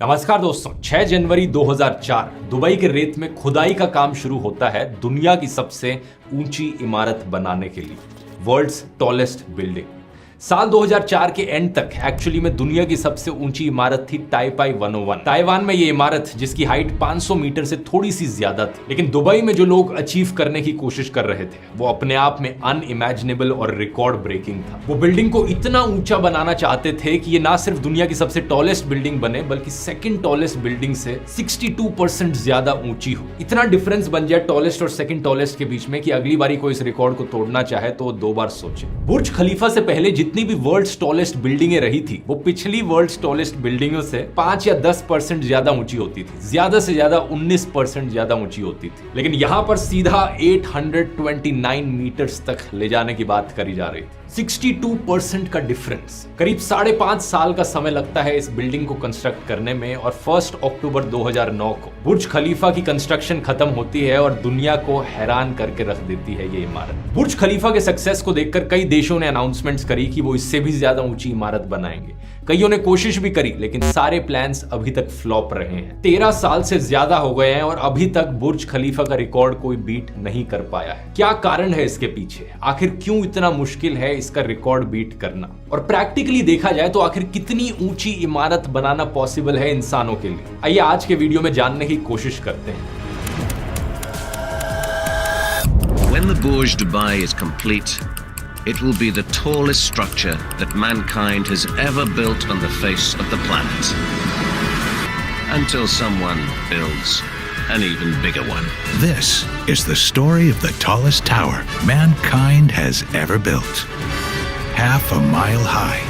नमस्कार दोस्तों, 6 जनवरी 2004 दुबई के रेत में खुदाई का काम शुरू होता है दुनिया की सबसे ऊंची इमारत बनाने के लिए, वर्ल्ड्स टॉलेस्ट बिल्डिंग। साल 2004 के एंड तक एक्चुअली में दुनिया की सबसे ऊंची इमारत थी ताइपाई 101। ताइवान में ये इमारत, जिसकी हाइट 500 मीटर से थोड़ी सी ज्यादा थी, लेकिन दुबई में जो लोग अचीव करने की कोशिश कर रहे थे वो अपने आप में अनइमेजिनेबल और रिकॉर्ड ब्रेकिंग था। वो बिल्डिंग को इतना ऊंचा बनाना चाहते थे कि ये ना सिर्फ दुनिया की सबसे टॉलेस्ट बिल्डिंग बने, बल्कि सेकंड टॉलेस्ट बिल्डिंग से 62% ज्यादा ऊंची हो। इतना डिफरेंस बन जाए टॉलेस्ट और सेकंड टॉलेस्ट के बीच में कि अगली बारी कोई इस रिकॉर्ड को तोड़ना चाहे तो दो बार सोचे। बुर्ज खलीफा से पहले जितनी भी वर्ल्ड्स टॉलेस्ट बिल्डिंगे रही थी वो पिछली वर्ल्ड्स टॉलेस्ट बिल्डिंगों से 5 या 10% ज्यादा ऊंची होती थी, ज्यादा से ज्यादा 19% ज्यादा ऊंची होती थी। लेकिन यहां पर सीधा 829 मीटर्स तक ले जाने की बात करी जा रही थी। 62% का डिफरेंस। करीब 5.5 साल का समय लगता है इस बिल्डिंग को कंस्ट्रक्ट करने में, और 1 अक्टूबर 2009 को बुर्ज खलीफा की कंस्ट्रक्शन खत्म होती है और दुनिया को हैरान करके रख देती है ये इमारत। बुर्ज खलीफा के सक्सेस को देखकर कई देशों ने अनाउंसमेंट्स करी कि वो इससे भी ज्यादा ऊंची इमारत बनाएंगे। कईयों ने कोशिश भी करी, लेकिन सारे प्लान्स अभी तक फ्लॉप रहे हैं। 13 साल से ज्यादा हो गए हैं और अभी तक बुर्ज खलीफा का रिकॉर्ड कोई बीट नहीं कर पाया है। क्या कारण है इसके पीछे? आखिर क्यों इतना मुश्किल है इसका रिकॉर्ड बीट करना? और प्रैक्टिकली देखा जाए तो आखिर कितनी ऊंची इमारत बनाना पॉसिबल है इंसानों के लिए? आइए आज के वीडियो में जानने की कोशिश करते हैं। When the Burj Dubai is complete, it will be the tallest structure that mankind has ever built on the face of the planet. Until someone builds an even bigger one. This is the story of the tallest tower mankind has ever built. Half a mile high.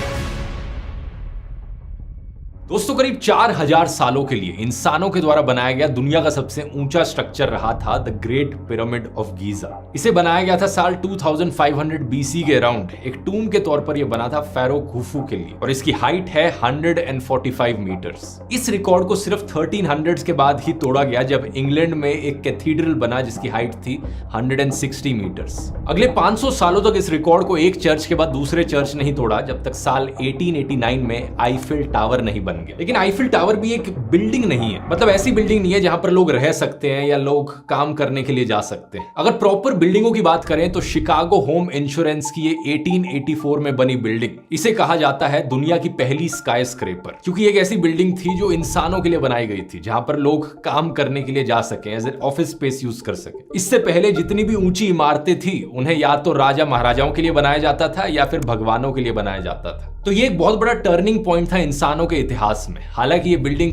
दोस्तों, करीब 4000 सालों के लिए इंसानों के द्वारा बनाया गया दुनिया का सबसे ऊंचा स्ट्रक्चर रहा था the great pyramid of Giza. इसे बनाया गया था साल 2500 बीसी के अराउंड। एक टूम के तौर पर यह बना था फेरो खुफू के लिए, और इसकी हाइट है 145 मीटर्स। इस रिकॉर्ड को सिर्फ 1300s के बाद ही तोड़ा गया, जब इंग्लैंड में एक कैथीड्रल बना जिसकी हाइट थी 160 मीटर्स। अगले 500 सालों तक इस रिकॉर्ड को एक चर्च के बाद दूसरे चर्च नहीं तोड़ा, जब तक साल 1889 में आईफिल टावर नहीं बन गया। लेकिन आईफिल टावर भी एक बिल्डिंग नहीं है, मतलब ऐसी बिल्डिंग नहीं है जहां पर लोग रह सकते हैं या लोग काम करने के लिए जा सकते हैं। अगर प्रॉपर बिल्डिंगों की बात करें तो शिकागो होम इंश्योरेंस की ये 1884 में बनी बिल्डिंग, इसे कहा जाता है दुनिया की पहली स्काई स्क्रेपर, क्योंकि एक ऐसी बिल्डिंग थी जो इंसानों के लिए बनाई गई थी, जहां पर लोग काम करने के लिए जा सके, as a office space use कर सके। इससे पहले जितनी भी ऊंची इमारतें थी उन्हें या तो राजा महाराजाओं के लिए बनाया जाता था या फिर भगवानों के लिए बनाया जाता था। तो ये एक बहुत बड़ा टर्निंग पॉइंट था इंसानों के इतिहास में। हालांकि ये बिल्डिंग को